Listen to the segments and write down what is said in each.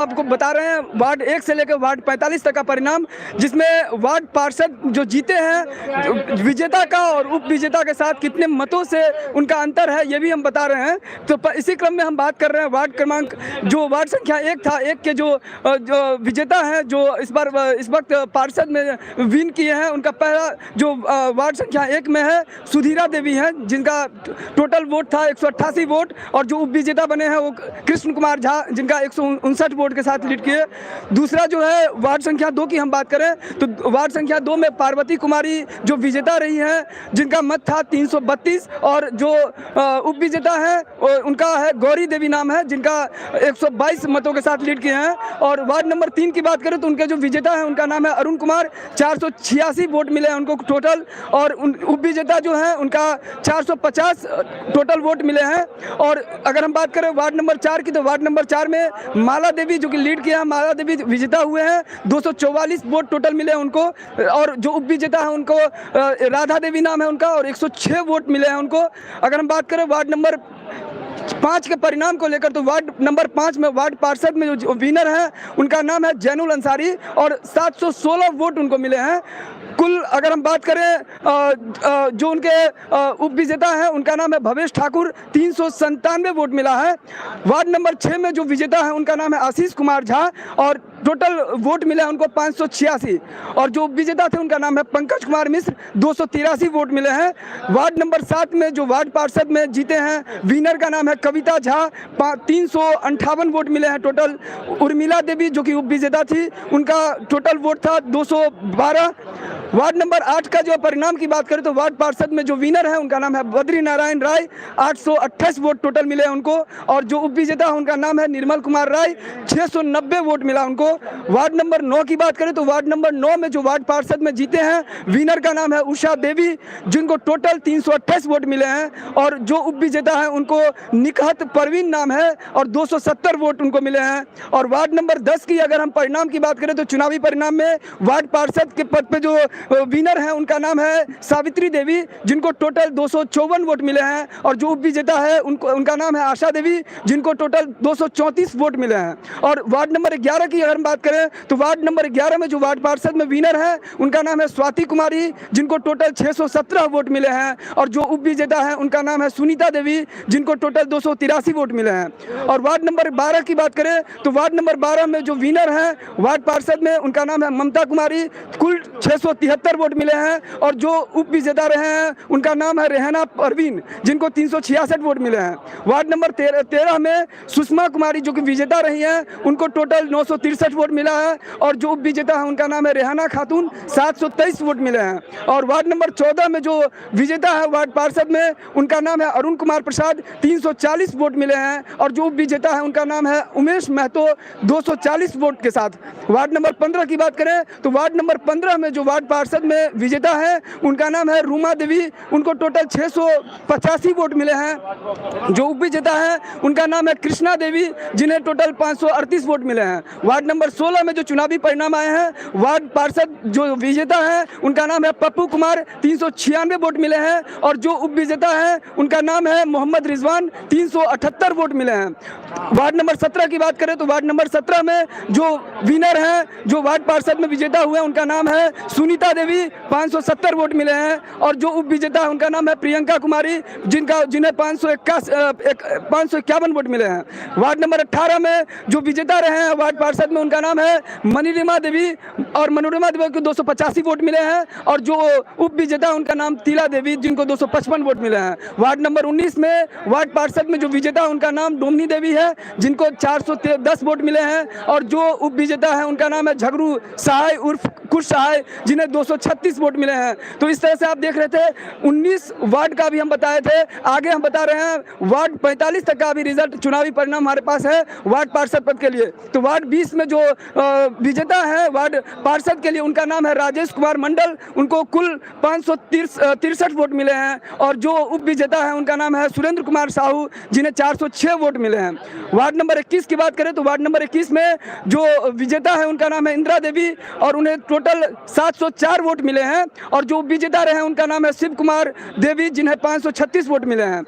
आपको बता रहे हैं वार्ड 1 से लेकर वार्ड 45 तक का परिणाम, जिसमें वार्ड पार्षद जो जीते हैं विजेता का और उप विजेता के साथ कितने मतों से उनका अंतर है ये भी हम बता रहे हैं। तो इसी क्रम में हम बात कर रहे हैं वार्ड क्रमांक जो वार्ड संख्या 1 था, 1 के जो विजेता हैं जो इस वक्त पार्षद में विन किए हैं, उनका पहला जो वार्ड संख्या 1 में है सुधीरा देवी हैं, जिनका टोटल वोट था 188 वोट, और जो उप विजेता बने हैं वो कृष्ण कुमार झा, जिनका 159 वोट के साथ लीड किए। दूसरा जो है वार्ड संख्या 2 की हम बात करें तो वार्ड संख्या 2 में पार्वती कुमारी जो विजेता रही हैं, जिनका मत था 332, और जो उप विजेता है उनका है गौरी देवी नाम है, जिनका 122 मतों के साथ लीड किए हैं। और वार्ड नंबर 3 की बात करें तो उनके जो विजेता है उनका नाम है अरुण कुमार, 486 वोट मिले हैं उनको टोटल, और उप विजेता जो है उनका 450 टोटल वोट मिले हैं। और अगर हम बात करें वार्ड नंबर 4 की तो वार्ड नंबर 4 में माला देवी जो कि लीड किया है, माला देवी विजेता हुए हैं, 244 वोट टोटल मिले हैं उनको, और जो उप विजेता है उनको राधा देवी नाम है उनका, और 106 वोट मिले हैं उनको। अगर हम बात करें वार्ड नंबर 5 के परिणाम को लेकर तो वार्ड नंबर 5 में वार्ड पार्षद में जो विनर है उनका नाम है जैनुल अंसारी, और 716 वोट उनको मिले हैं कुल। अगर हम बात करें जो उनके उप विजेता है उनका नाम है भवेश ठाकुर, 397 वोट मिला है। वार्ड नंबर 6 में जो विजेता है उनका नाम है आशीष कुमार झा, और टोटल वोट मिला है उनको 586, और जो उप विजेता थे उनका नाम है पंकज कुमार मिश्र, 283 वोट मिले हैं। वार्ड नंबर 7 में जो वार्ड पार्षद में जीते हैं विनर का नाम है कविता झा, 358 वोट मिले हैं टोटल। उर्मिला देवी जो कि उप विजेता थी उनका टोटल वोट था 212। वार्ड नंबर 8 का जो परिणाम की बात करें तो वार्ड पार्षद में जो विनर है उनका नाम है बद्री नारायण राय, 828 वोट टोटल मिले हैं उनको, और जो उप विजेता है उनका नाम है निर्मल कुमार राय, 690 वोट मिला उनको। वार्ड नंबर 9 की बात करें तो वार्ड नंबर 9 में जो वार्ड पार्षद में जीते हैं विनर का नाम है उषा देवी, जिनको टोटल 328 वोट मिले हैं, और जो उप विजेता है उनको निकहत परवीन नाम है, और 270 वोट उनको मिले हैं। और वार्ड नंबर 10 की अगर हम परिणाम की बात करें तो चुनावी परिणाम में वार्ड पार्षद के पद पे जो विनर है उनका नाम है सावित्री देवी, जिनको टोटल 254 वोट मिले हैं, और जो उप विजेता है उनका नाम है आशा देवी, जिनको टोटल 234 वोट मिले हैं। और वार्ड नंबर 11 की अगर हम बात करें तो वार्ड नंबर 11 में जो वार्ड पार्षद में विनर है उनका नाम है स्वाति कुमारी, जिनको टोटल 617 वोट मिले हैं, और जो उप विजेता है उनका नाम है सुनीता देवी, जिनको टोटल 283 वोट मिले हैं। और वार्ड नंबर 12 की बात करें तो वार्ड नंबर 12 में जो विनर है वार्ड पार्षद में उनका नाम है ममता कुमारी, कुल 673 वोट मिले हैं, और जो उप विजेता रहे हैं उनका नाम है रेहाना परवीन, जिनको 366 वोट मिले हैं। वार्ड नंबर 13 में सुषमा कुमारी जो कि विजेता रही हैं उनको टोटल 963 वोट मिला है, और जो उप विजेता है उनका नाम है रेहाना खातून, 723 वोट मिले हैं। और वार्ड नंबर 14 में जो विजेता है वार्ड पार्षद में उनका नाम है अरुण कुमार प्रसाद, 340 वोट मिले हैं, और जो उप विजेता है उनका नाम है उमेश महतो, 240 वोट के साथ। वार्ड नंबर 15 की बात करें तो वार्ड नंबर 15 में जो वार्ड पार्षद में विजेता है उनका नाम है रूमा देवी, उनको टोटल 685 वोट मिले हैं। जो उप विजेता है उनका नाम है कृष्णा देवी, जिन्हें टोटल 538 वोट मिले हैं। वार्ड नंबर 16 में जो चुनावी परिणाम आए हैं वार्ड पार्षद जो विजेता है उनका नाम है पप्पू कुमार, 396 वोट मिले हैं, और जो उप विजेता है उनका नाम है मोहम्मद रिजवान, 378 वोट मिले हैं। वार्ड नंबर 17 की बात करें तो वार्ड नंबर 17 में जो विनर है जो वार्ड पार्षद में विजेता हुए हैं उनका नाम है सुनीता देवी, 570 वोट मिले हैं, और जो उप विजेता है उनका नाम है प्रियंका कुमारी, जिन्हें 551 वोट मिले हैं। वार्ड नंबर 18 में जो विजेता रहे हैं वार्ड पार्षद में उनका नाम है मनोरमा देवी, और मनोरमा देवी को 285 वोट मिले हैं, और जो उप विजेता उनका नाम तीला देवी, जिनको 255 वोट मिले हैं। वार्ड नंबर 19 में वार्ड पार्षद में जो विजेता उनका नाम डोमनी देवी है, जिनको 410 वोट मिले हैं, और जो उप विजेता है उनका नाम है झगरू सहाय उर्फ कुश सहाय, जिन्हें 236 वोट मिले हैं। तो इस तरह से आप देख रहे थे 19 वार्ड का भी हम बताए थे। आगे हम बता रहे हैं वार्ड 45 तक का भी रिजल्ट चुनावी परिणाम हमारे पास है वार्ड पार्षद पद के लिए। तो वार्ड 20 में जो विजेता है वार्ड पार्षद के लिए उनका नाम है राजेश कुमार मंडल, उनको कुल 563 वोट मिले हैं, और जो उप विजेता है उनका नाम है सुरेंद्र कुमार साहू, जिन्हें 406 वोट मिले हैं। वार्ड नंबर 21 की बात करें तो वार्ड नंबर 21 में जो विजेता है उनका नाम है इंदिरा देवी, और उन्हें टोटल 704 वोट मिले हैं और जो विजेता रहे हैं उनका नाम है शिव कुमार देवी, जिन्हें 536 वोट मिले हैं।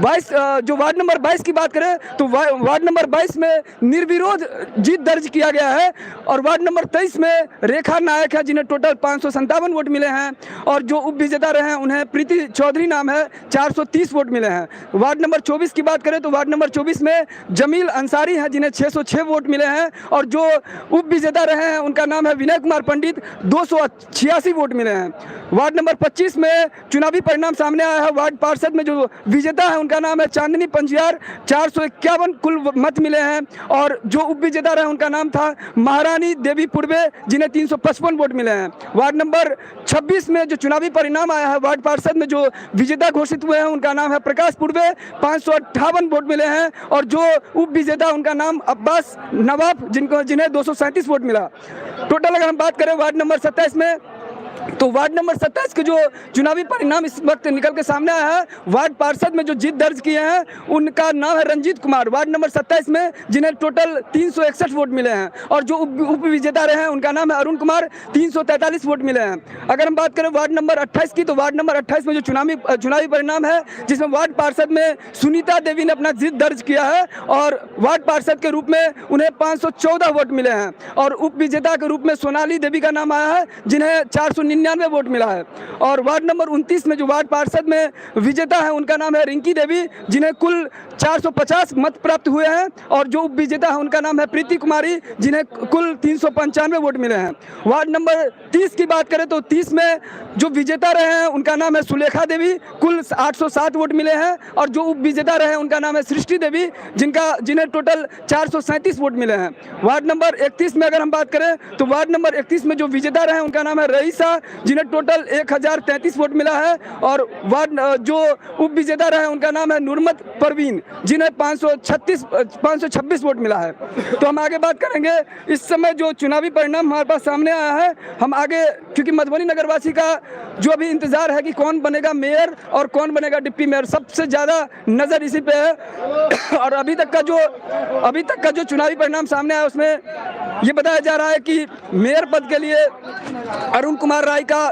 22 जो वार्ड नंबर 22 की बात करें तो वार्ड नंबर 22 में निर्विरोध जीत दर्ज किया गया है और वार्ड नंबर 23 में रेखा नायक है, जिन्हें टोटल 557 वोट मिले हैं और जो उप विजेता रहे हैं उन्हें प्रीति चौधरी नाम है, 430 वोट मिले हैं। वार्ड नंबर 24 की बात करें तो वार्ड नंबर 24 में जमील अंसारी हैं, जिन्हें 606 वोट मिले हैं और जो उप विजेता रहे हैं उनका नाम है विनय कुमार पंडित, 286 वोट मिले हैं। वार्ड नंबर 25 में चुनावी परिणाम सामने आया है। वार्ड पार्षद में जो विजेता है उनका नाम है चांदनी पंजियार, 451 कुल मत मिले हैं और जो उप विजेता रहे उनका नाम था महारानी देवी पूर्वे, जिन्हें 355 वोट मिले हैं। वार्ड नंबर 26 में जो चुनावी परिणाम आया है, वार्ड पार्षद में जो विजेता घोषित हुए हैं उनका नाम है प्रकाश पूर्वे, 558 वोट मिले हैं और जो उप विजेता उनका नाम अब्बास नवाब, जिन्हें 237 वोट मिला। टोटल अगर हम बात करें वार्ड नंबर 27 में तो वार्ड नंबर 27 के जो चुनावी परिणाम इस वक्त निकल के सामने आया है, वार्ड पार्षद में जो जीत दर्ज किए हैं उनका नाम है रंजीत कुमार, वार्ड नंबर 27 में, जिन्हें टोटल 361 वोट मिले हैं और जो उप विजेता रहे हैं उनका नाम है अरुण कुमार, 343 वोट मिले हैं। अगर हम बात करें वार्ड नंबर 28 की तो वार्ड नंबर 28 में जो चुनावी परिणाम है, जिसमें वार्ड पार्षद में सुनीता देवी ने अपना जीत दर्ज किया है और वार्ड पार्षद के रूप में उन्हें 514 वोट मिले हैं और उप विजेता के रूप में सोनाली देवी का नाम आया है, जिन्हें 499 वोट मिला है। और वार्ड नंबर 29 में जो वार्ड पार्षद में विजेता है उनका नाम है रिंकी देवी, जिन्हें कुल 450 मत प्राप्त हुए हैं और जो उप विजेता है उनका नाम है प्रीति कुमारी, जिन्हें कुल 395 वोट मिले हैं। वार्ड नंबर 30 की बात करें तो 30 में जो विजेता रहे हैं उनका नाम है सुलेखा देवी, कुल 807 वोट मिले हैं और जो उप विजेता रहे हैं उनका नाम है सृष्टि देवी, जिन्हें टोटल 437 वोट मिले हैं। वार्ड नंबर 31 में अगर हम बात करें तो वार्ड नंबर 31 में जो विजेता रहे हैं उनका नाम है रईसा, जिन्हें टोटल 1033 वोट मिला है और वार्ड जो उप विजेता रहे हैं उनका नाम है नुरमत परवीन, जिन्हें 526 वोट मिला है। तो हम आगे बात करेंगे। इस समय जो चुनावी परिणाम हमारे पास सामने आया है, हम आगे, क्योंकि मधुबनी नगरवासी का जो अभी इंतजार है कि कौन बनेगा मेयर और कौन बनेगा डिप्टी मेयर, सबसे ज़्यादा नज़र इसी पे है और अभी तक का जो चुनावी परिणाम सामने आया उसमें ये बताया जा रहा है कि मेयर पद के लिए अरुण कुमार राय का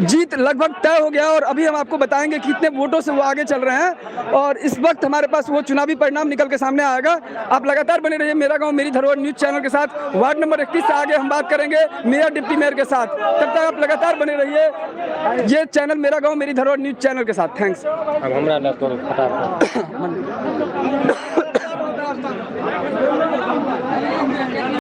जीत लगभग तय हो गया और अभी हम आपको बताएंगे कितने वोटों से वो आगे चल रहे हैं और इस वक्त हमारे पास वो चुनावी परिणाम निकल के सामने आएगा। आप लगातार बने रहिए मेरा गांव मेरी धरोहर न्यूज़ चैनल के साथ। वार्ड नंबर 31 से आगे हम बात करेंगे मेयर डिप्टी मेयर के साथ, तब तक आप लगातार बने रहिए ये चैनल मेरा गाँव मेरी धरोहर न्यूज़ चैनल के साथ। थैंक्स।